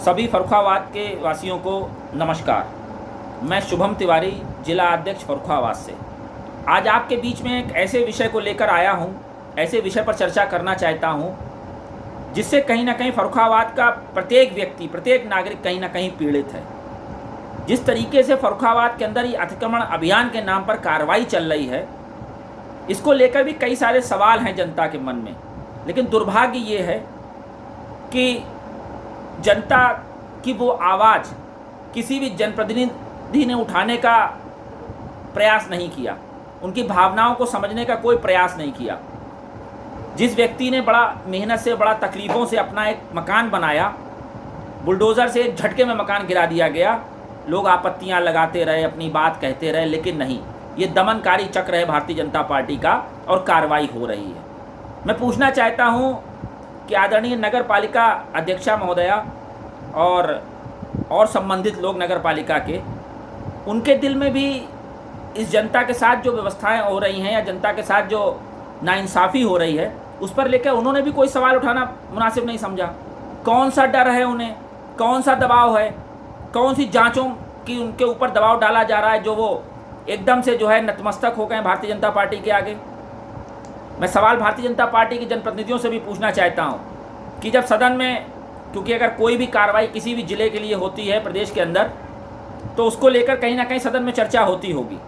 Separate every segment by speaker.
Speaker 1: सभी फर्रुखाबाद के वासियों को नमस्कार। मैं शुभम तिवारी, जिला अध्यक्ष फर्रुखाबाद से आज आपके बीच में एक ऐसे विषय को लेकर आया हूं, ऐसे विषय पर चर्चा करना चाहता हूं जिससे कहीं ना कहीं फर्रुखाबाद का प्रत्येक व्यक्ति, प्रत्येक नागरिक कहीं ना कहीं पीड़ित है। जिस तरीके से फर्रुखाबाद के अंदर ये अतिक्रमण अभियान के नाम पर कार्रवाई चल रही है, इसको लेकर भी कई सारे सवाल हैं जनता के मन में। लेकिन दुर्भाग्य ये है कि जनता की वो आवाज़ किसी भी जनप्रतिनिधि ने उठाने का प्रयास नहीं किया, उनकी भावनाओं को समझने का कोई प्रयास नहीं किया। जिस व्यक्ति ने बड़ा मेहनत से, बड़ा तकलीफ़ों से अपना एक मकान बनाया, बुलडोज़र से एक झटके में मकान गिरा दिया गया। लोग आपत्तियां लगाते रहे, अपनी बात कहते रहे, लेकिन नहीं, ये दमनकारी चक्र है भारतीय जनता पार्टी का और कार्रवाई हो रही है। मैं पूछना चाहता हूं कि आदरणीय नगर पालिका अध्यक्षा महोदया और संबंधित लोग नगर पालिका के, उनके दिल में भी इस जनता के साथ जो व्यवस्थाएं हो रही हैं या जनता के साथ जो नाइंसाफ़ी हो रही है, उस पर लेकर उन्होंने भी कोई सवाल उठाना मुनासिब नहीं समझा। कौन सा डर है उन्हें, कौन सा दबाव है, कौन सी जांचों की उनके ऊपर दबाव डाला जा रहा है जो वो एकदम से जो है नतमस्तक हो गए भारतीय जनता पार्टी के आगे। मैं सवाल भारतीय जनता पार्टी के जनप्रतिनिधियों से भी पूछना चाहता हूं कि जब सदन में, क्योंकि अगर कोई भी कार्रवाई किसी भी ज़िले के लिए होती है प्रदेश के अंदर, तो उसको लेकर कहीं ना कहीं सदन में चर्चा होती होगी,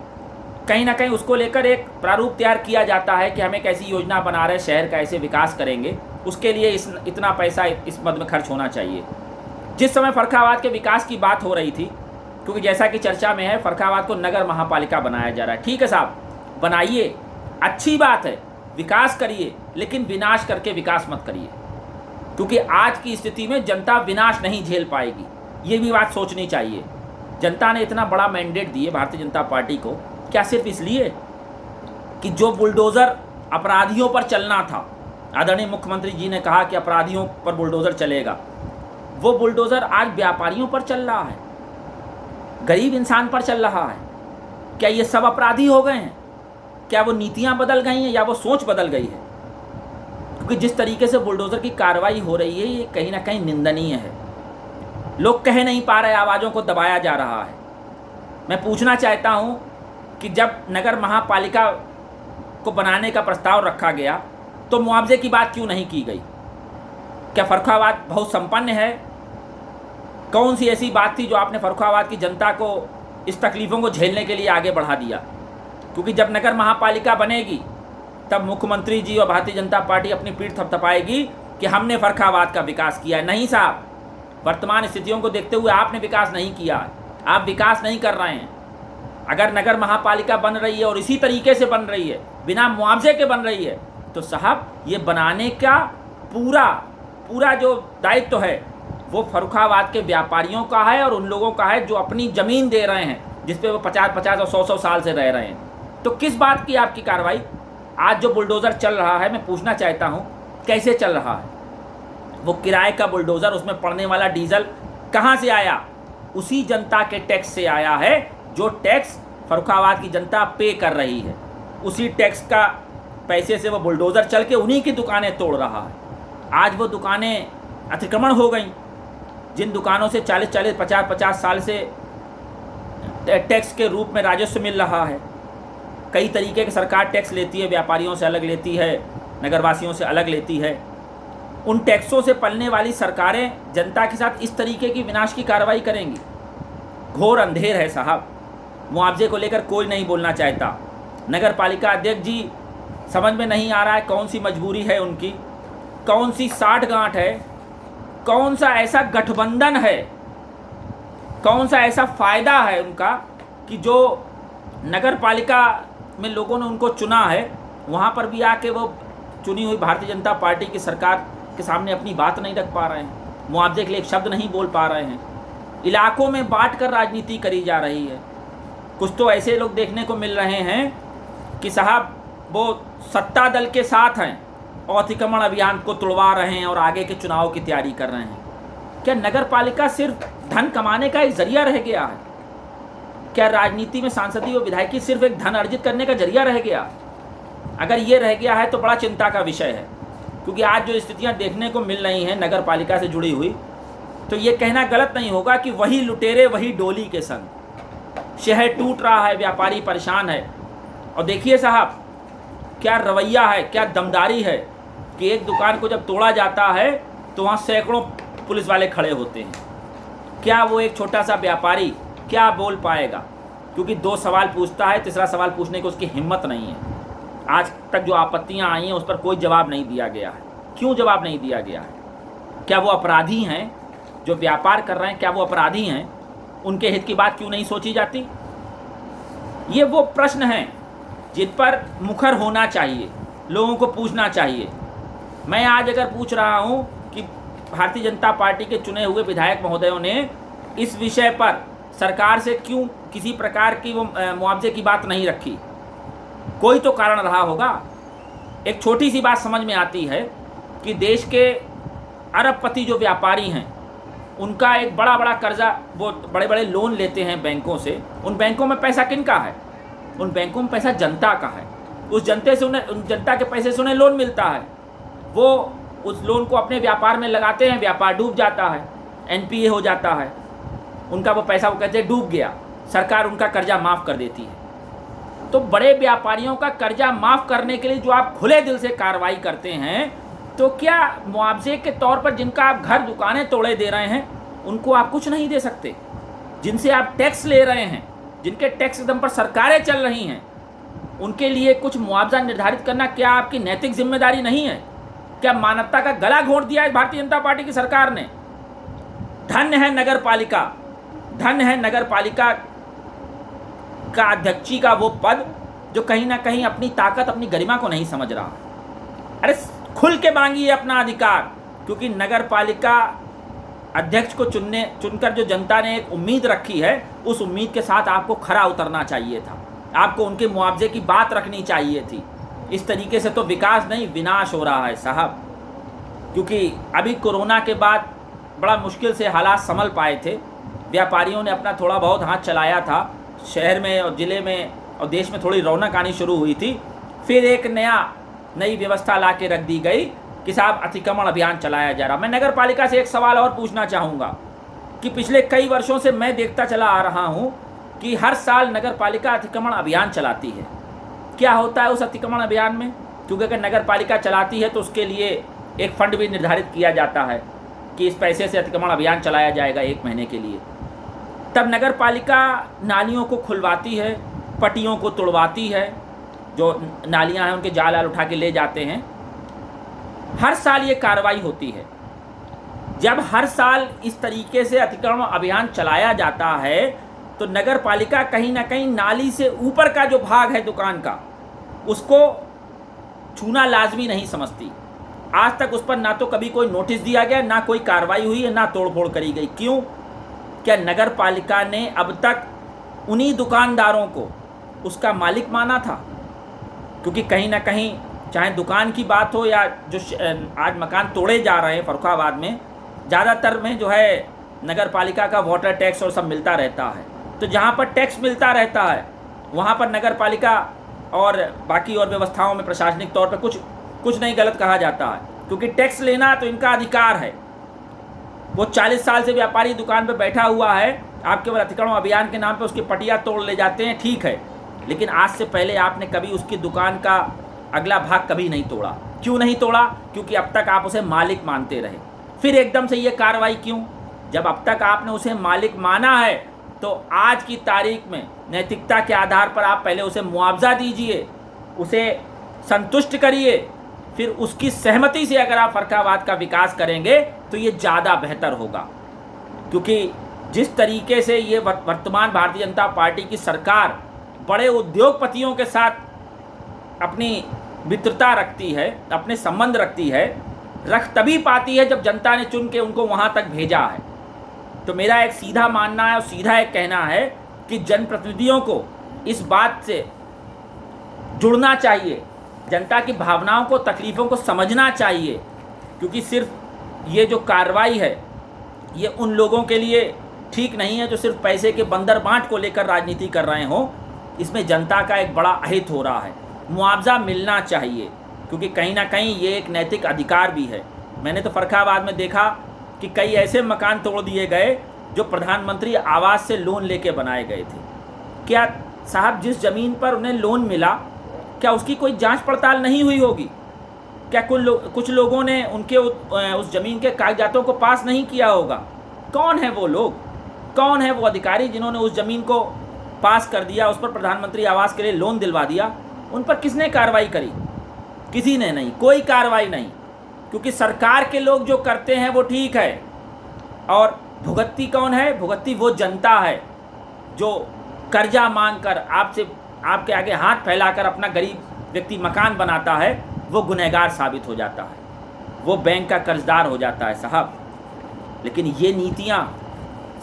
Speaker 1: कहीं ना कहीं उसको लेकर एक प्रारूप तैयार किया जाता है कि हम एक ऐसी योजना बना रहे, शहर का ऐसे विकास करेंगे, उसके लिए इतना पैसा इस मद में खर्च होना चाहिए। जिस समय फर्रुखाबाद के विकास की बात हो रही थी, क्योंकि जैसा कि चर्चा में है, फर्रुखाबाद को नगर महापालिका बनाया जा रहा है। ठीक है साहब, बनाइए, अच्छी बात है, विकास करिए, लेकिन विनाश करके विकास मत करिए, क्योंकि आज की स्थिति में जनता विनाश नहीं झेल पाएगी। ये भी बात सोचनी चाहिए। जनता ने इतना बड़ा मैंडेट दिए भारतीय जनता पार्टी को, क्या सिर्फ इसलिए कि जो बुलडोज़र अपराधियों पर चलना था, आदरणीय मुख्यमंत्री जी ने कहा कि अपराधियों पर बुलडोज़र चलेगा, वो बुलडोज़र आज व्यापारियों पर चल रहा है, गरीब इंसान पर चल रहा है। क्या ये सब अपराधी हो गए हैं? क्या वो नीतियां बदल गई हैं या वो सोच बदल गई है? क्योंकि जिस तरीके से बुलडोज़र की कार्रवाई हो रही है, ये कहीं ना कहीं निंदनीय है। लोग कह नहीं पा रहे, आवाज़ों को दबाया जा रहा है। मैं पूछना चाहता हूं कि जब नगर महापालिका को बनाने का प्रस्ताव रखा गया, तो मुआवजे की बात क्यों नहीं की गई? क्या फर्रुखाबाद बहुत संपन्न है? कौन सी ऐसी बात थी जो आपने फर्रुखाबाद की जनता को इस तकलीफ़ों को झेलने के लिए आगे बढ़ा दिया? क्योंकि जब नगर महापालिका बनेगी, तब मुख्यमंत्री जी और भारतीय जनता पार्टी अपनी पीठ थपथपाएगी कि हमने फर्रुखाबाद का विकास किया है। नहीं साहब, वर्तमान स्थितियों को देखते हुए आपने विकास नहीं किया, आप विकास नहीं कर रहे हैं। अगर नगर महापालिका बन रही है और इसी तरीके से बन रही है, बिना मुआवजे के बन रही है, तो साहब ये बनाने का पूरा जो दायित्व है वो फर्रुखाबाद के व्यापारियों का है और उन लोगों का है जो अपनी ज़मीन दे रहे हैं, जिस पे वो 50-50 और 100-100 साल से रह रहे हैं। तो किस बात की आपकी कार्रवाई? आज जो बुलडोज़र चल रहा है, मैं पूछना चाहता हूँ कैसे चल रहा है? वो किराए का बुलडोज़र, उसमें पड़ने वाला डीजल कहाँ से आया? उसी जनता के टैक्स से आया है जो टैक्स फर्रुखाबाद की जनता पे कर रही है। उसी टैक्स का पैसे से वो बुलडोज़र चल के उन्हीं की दुकानें तोड़ रहा है। आज वो दुकानें अतिक्रमण हो गई, जिन दुकानों से 40-40, 50-50 साल से टैक्स के रूप में राजस्व मिल रहा है। कई तरीके के सरकार टैक्स लेती है, व्यापारियों से अलग लेती है, नगरवासियों से अलग लेती है। उन टैक्सों से पलने वाली सरकारें जनता के साथ इस तरीके की विनाश की कार्रवाई करेंगी। घोर अंधेर है साहब। मुआवजे को लेकर कोई नहीं बोलना चाहता। नगर पालिका अध्यक्ष जी, समझ में नहीं आ रहा है कौन सी मजबूरी है उनकी, कौन सी साठगांठ है, कौन सा ऐसा गठबंधन है, कौन सा ऐसा फ़ायदा है उनका कि जो नगर पालिका में लोगों ने उनको चुना है, वहाँ पर भी आके वो चुनी हुई भारतीय जनता पार्टी की सरकार के सामने अपनी बात नहीं रख पा रहे हैं, मुआवजे के लिए एक शब्द नहीं बोल पा रहे हैं। इलाकों में बांट कर राजनीति करी जा रही है। कुछ तो ऐसे लोग देखने को मिल रहे हैं कि साहब वो सत्ता दल के साथ हैं और अतिक्रमण अभियान को तुड़वा रहे हैं और आगे के चुनाव की तैयारी कर रहे हैं। क्या नगर पालिका सिर्फ धन कमाने का एक जरिया रह गया है? क्या राजनीति में सांसदीय और विधायकी सिर्फ एक धन अर्जित करने का जरिया रह गया? अगर ये रह गया है तो बड़ा चिंता का विषय है, क्योंकि आज जो स्थितियां देखने को मिल रही हैं नगर पालिका से जुड़ी हुई, तो ये कहना गलत नहीं होगा कि वही लुटेरे वही डोली के संग। शहर टूट रहा है, व्यापारी परेशान है। और देखिए साहब, क्या रवैया है, क्या दमदारी है कि एक दुकान को जब तोड़ा जाता है तो वहाँ सैकड़ों पुलिस वाले खड़े होते हैं। क्या वो एक छोटा सा व्यापारी क्या बोल पाएगा? क्योंकि 2 सवाल पूछता है, तीसरा सवाल पूछने की उसकी हिम्मत नहीं है। आज तक जो आपत्तियां आई हैं उस पर कोई जवाब नहीं दिया गया है। क्यों जवाब नहीं दिया गया है? क्या वो अपराधी हैं जो व्यापार कर रहे हैं? क्या वो अपराधी हैं? उनके हित की बात क्यों नहीं सोची जाती? ये वो प्रश्न हैं जिन पर मुखर होना चाहिए, लोगों को पूछना चाहिए। मैं आज अगर पूछ रहा हूं कि भारतीय जनता पार्टी के चुने हुए विधायक महोदयों ने इस विषय पर सरकार से क्यों किसी प्रकार की वो मुआवजे की बात नहीं रखी, कोई तो कारण रहा होगा। एक छोटी सी बात समझ में आती है कि देश के अरबपति जो व्यापारी हैं उनका एक बड़ा बड़ा कर्जा, वो बड़े बड़े लोन लेते हैं बैंकों से। उन बैंकों में पैसा किनका है? उन बैंकों में पैसा जनता का है। उस जनता के पैसे से उन्हें लोन मिलता है। वो उस लोन को अपने व्यापार में लगाते हैं, व्यापार डूब जाता है, एनपीए हो जाता है, उनका वो पैसा वो कहते हैं डूब गया, सरकार उनका कर्जा माफ़ कर देती है। तो बड़े व्यापारियों का कर्जा माफ़ करने के लिए जो आप खुले दिल से कार्रवाई करते हैं, तो क्या मुआवजे के तौर पर जिनका आप घर दुकानें तोड़े दे रहे हैं उनको आप कुछ नहीं दे सकते? जिनसे आप टैक्स ले रहे हैं, जिनके टैक्स दम पर सरकारें चल रही हैं, उनके लिए कुछ मुआवजा निर्धारित करना क्या आपकी नैतिक जिम्मेदारी नहीं है? क्या मानवता का गला घोंट दिया है भारतीय जनता पार्टी की सरकार ने? धन्य है नगर पालिका, धन्य है नगर पालिका का अध्यक्षी का वो पद जो कहीं ना कहीं अपनी ताकत, अपनी गरिमा को नहीं समझ रहा। अरे खुल के मांगिए अपना अधिकार, क्योंकि नगर पालिका अध्यक्ष को चुनकर जो जनता ने एक उम्मीद रखी है, उस उम्मीद के साथ आपको खरा उतरना चाहिए था। आपको उनके मुआवजे की बात रखनी चाहिए थी। इस तरीके से तो विकास नहीं, विनाश हो रहा है साहब। क्योंकि अभी कोरोना के बाद बड़ा मुश्किल से हालात संभल पाए थे। व्यापारियों ने अपना थोड़ा बहुत हाथ चलाया था, शहर में और ज़िले में और देश में थोड़ी रौनक आनी शुरू हुई थी। फिर एक नई व्यवस्था ला के रख दी गई कि साहब अतिक्रमण अभियान चलाया जा रहा। मैं नगर पालिका से एक सवाल और पूछना चाहूँगा कि पिछले कई वर्षों से मैं देखता चला आ रहा हूँ कि हर साल नगर पालिका अतिक्रमण अभियान चलाती है। क्या होता है उस अतिक्रमण अभियान में? क्योंकि अगर नगर पालिका चलाती है तो उसके लिए एक फंड भी निर्धारित किया जाता है कि इस पैसे से अतिक्रमण अभियान चलाया जाएगा 1 महीने के लिए। तब नगर पालिका नालियों को खुलवाती है, पट्टियों को तोड़वाती है, जो नालियां हैं उनके जाल उठा के ले जाते हैं। हर साल ये कार्रवाई होती है। जब हर साल इस तरीके से अतिक्रमण अभियान चलाया जाता है तो नगर पालिका कहीं ना कहीं नाली से ऊपर का जो भाग है दुकान का, उसको छूना लाजमी नहीं समझती। आज तक उस पर ना तो कभी कोई नोटिस दिया गया, ना कोई कार्रवाई हुई है, ना तोड़फोड़ करी गई। क्यों? क्या नगर पालिका ने अब तक उन्हीं दुकानदारों को उसका मालिक माना था? क्योंकि कहीं ना कहीं चाहे दुकान की बात हो या जो आज मकान तोड़े जा रहे हैं फर्रुखाबाद में, ज़्यादातर में जो है नगर पालिका का वाटर टैक्स और सब मिलता रहता है। तो जहाँ पर टैक्स मिलता रहता है वहाँ पर नगर पालिका और बाकी और व्यवस्थाओं में प्रशासनिक तौर पर कुछ नहीं गलत कहा जाता है, क्योंकि टैक्स लेना तो इनका अधिकार है। वो 40 साल से व्यापारी दुकान पर बैठा हुआ है, आप केवल अतिक्रमण अभियान के नाम पर उसकी पटिया तोड़ ले जाते हैं, ठीक है, लेकिन आज से पहले आपने कभी उसकी दुकान का अगला भाग कभी नहीं तोड़ा। क्यों नहीं तोड़ा? क्योंकि अब तक आप उसे मालिक मानते रहे। फिर एकदम से ये कार्रवाई क्यों? जब अब तक आपने उसे मालिक माना है तो आज की तारीख में नैतिकता के आधार पर आप पहले उसे मुआवजा दीजिए, उसे संतुष्ट करिए, फिर उसकी सहमति से अगर आप फर्रुखाबाद का विकास करेंगे तो ये ज़्यादा बेहतर होगा। क्योंकि जिस तरीके से ये वर्तमान भारतीय जनता पार्टी की सरकार बड़े उद्योगपतियों के साथ अपनी मित्रता रखती है, अपने संबंध रखती है, रख तभी पाती है जब जनता ने चुन के उनको वहाँ तक भेजा है। तो मेरा एक सीधा मानना है और सीधा एक कहना है कि जनप्रतिनिधियों को इस बात से जुड़ना चाहिए, जनता की भावनाओं को, तकलीफ़ों को समझना चाहिए। क्योंकि सिर्फ ये जो कार्रवाई है ये उन लोगों के लिए ठीक नहीं है जो सिर्फ पैसे के बंदर बांट को लेकर राजनीति कर रहे हों। इसमें जनता का एक बड़ा अहित हो रहा है। मुआवजा मिलना चाहिए, क्योंकि कहीं ना कहीं ये एक नैतिक अधिकार भी है। मैंने तो फर्रुखाबाद में देखा कि कई ऐसे मकान तोड़ दिए गए जो प्रधानमंत्री आवास से लोन लेके बनाए गए थे। क्या साहब जिस ज़मीन पर उन्हें लोन मिला, क्या उसकी कोई जांच पड़ताल नहीं हुई होगी? क्या कुछ लोगों ने उनके उस ज़मीन के कागजातों को पास नहीं किया होगा? कौन है वो लोग, कौन है वो अधिकारी जिन्होंने उस ज़मीन को पास कर दिया, उस पर प्रधानमंत्री आवास के लिए लोन दिलवा दिया? उन पर किसने कार्रवाई करी? किसी ने नहीं, कोई कार्रवाई नहीं, क्योंकि सरकार के लोग जो करते हैं वो ठीक है। और भुगतती कौन है? भुगतती वो जनता है जो कर्जा मांग कर आपके आगे हाथ फैलाकर अपना गरीब व्यक्ति मकान बनाता है, वो गुनहगार साबित हो जाता है, वो बैंक का कर्जदार हो जाता है साहब। लेकिन ये नीतियाँ,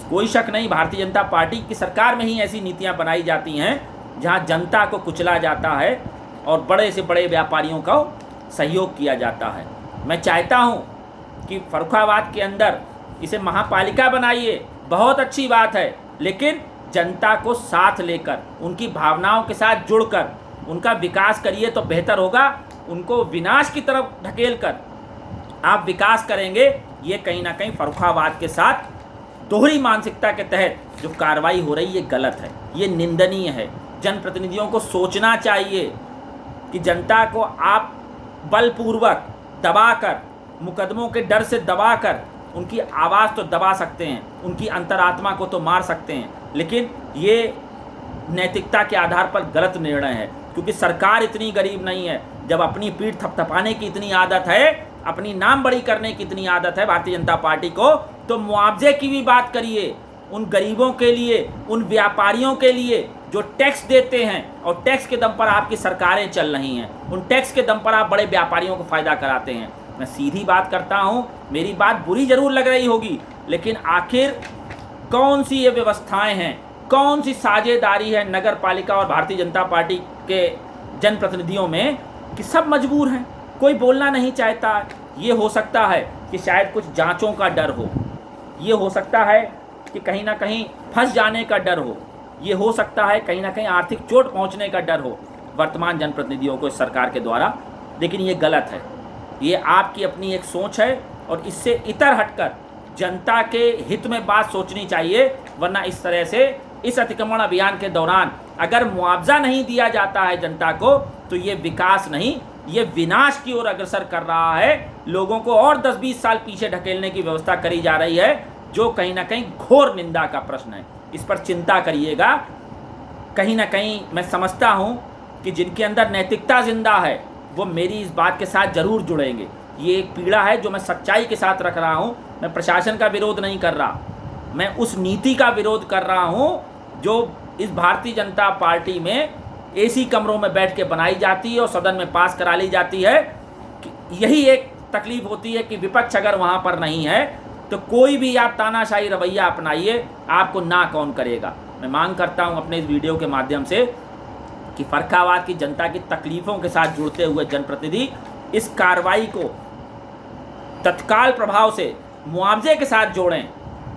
Speaker 1: कोई शक नहीं, भारतीय जनता पार्टी की सरकार में ही ऐसी नीतियाँ बनाई जाती हैं जहाँ जनता को कुचला जाता है और बड़े से बड़े व्यापारियों का सहयोग किया जाता है। मैं चाहता हूँ कि फर्रुखाबाद के अंदर इसे महापालिका बनाइए, बहुत अच्छी बात है, लेकिन जनता को साथ लेकर, उनकी भावनाओं के साथ जुड़कर उनका विकास करिए तो बेहतर होगा। उनको विनाश की तरफ ढकेल कर आप विकास करेंगे, ये कहीं ना कहीं फर्रुखाबाद के साथ दोहरी मानसिकता के तहत जो कार्रवाई हो रही है ये गलत है, ये निंदनीय है। जनप्रतिनिधियों को सोचना चाहिए कि जनता को आप बलपूर्वक दबाकर, मुकदमों के डर से दबाकर उनकी आवाज़ तो दबा सकते हैं, उनकी अंतरात्मा को तो मार सकते हैं, लेकिन ये नैतिकता के आधार पर गलत निर्णय है। क्योंकि सरकार इतनी गरीब नहीं है। जब अपनी पीठ थपथपाने की इतनी आदत है, अपनी नाम बड़ी करने की इतनी आदत है भारतीय जनता पार्टी को, तो मुआवजे की भी बात करिए उन गरीबों के लिए, उन व्यापारियों के लिए जो टैक्स देते हैं और टैक्स के दम पर आपकी सरकारें चल रही हैं, उन टैक्स के दम पर आप बड़े व्यापारियों को फ़ायदा कराते हैं। मैं सीधी बात करता हूँ, मेरी बात बुरी ज़रूर लग रही होगी, लेकिन आखिर कौन सी ये व्यवस्थाएं हैं, कौन सी साझेदारी है नगर पालिका और भारतीय जनता पार्टी के जनप्रतिनिधियों में कि सब मजबूर हैं, कोई बोलना नहीं चाहता। ये हो सकता है कि शायद कुछ जांचों का डर हो, ये हो सकता है कि कहीं ना कहीं फंस जाने का डर हो, ये हो सकता है कहीं ना कहीं आर्थिक चोट पहुंचने का डर हो वर्तमान जनप्रतिनिधियों को इस सरकार के द्वारा, लेकिन ये गलत है। ये आपकी अपनी एक सोच है और इससे इतर हटकर जनता के हित में बात सोचनी चाहिए, वरना इस तरह से इस अतिक्रमण अभियान के दौरान अगर मुआवजा नहीं दिया जाता है जनता को, तो ये विकास नहीं, ये विनाश की ओर अग्रसर कर रहा है। लोगों को और 10-20 साल पीछे ढकेलने की व्यवस्था करी जा रही है, जो कहीं ना कहीं घोर निंदा का प्रश्न है। इस पर चिंता करिएगा। कहीं ना कहीं मैं समझता हूँ कि जिनके अंदर नैतिकता जिंदा है वो मेरी इस बात के साथ ज़रूर जुड़ेंगे। ये एक पीड़ा है जो मैं सच्चाई के साथ रख रहा हूँ। मैं प्रशासन का विरोध नहीं कर रहा, मैं उस नीति का विरोध कर रहा हूँ जो इस भारतीय जनता पार्टी में एसी कमरों में बैठ के बनाई जाती है और सदन में पास करा ली जाती है। यही एक तकलीफ होती है कि विपक्ष अगर वहाँ पर नहीं है तो कोई भी आप तानाशाही रवैया अपनाइए, आपको ना कौन करेगा। मैं मांग करता हूँ अपने इस वीडियो के माध्यम से कि फर्रुखाबाद की जनता की तकलीफ़ों के साथ जुड़ते हुए जनप्रतिनिधि इस कार्रवाई को तत्काल प्रभाव से मुआवजे के साथ जोड़ें,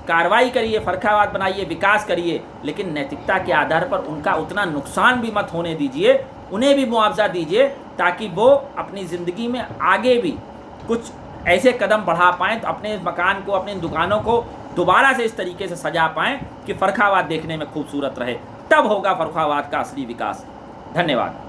Speaker 1: कार्रवाई करिए, फर्रुखाबाद बनाइए, विकास करिए, लेकिन नैतिकता के आधार पर उनका उतना नुकसान भी मत होने दीजिए, उन्हें भी मुआवजा दीजिए ताकि वो अपनी ज़िंदगी में आगे भी कुछ ऐसे कदम बढ़ा पाएँ, तो अपने मकान को, अपनी दुकानों को दोबारा से इस तरीके से सजा पाएँ कि फर्रुखाबाद देखने में खूबसूरत रहे। तब होगा फर्रुखाबाद का असली विकास। धन्यवाद।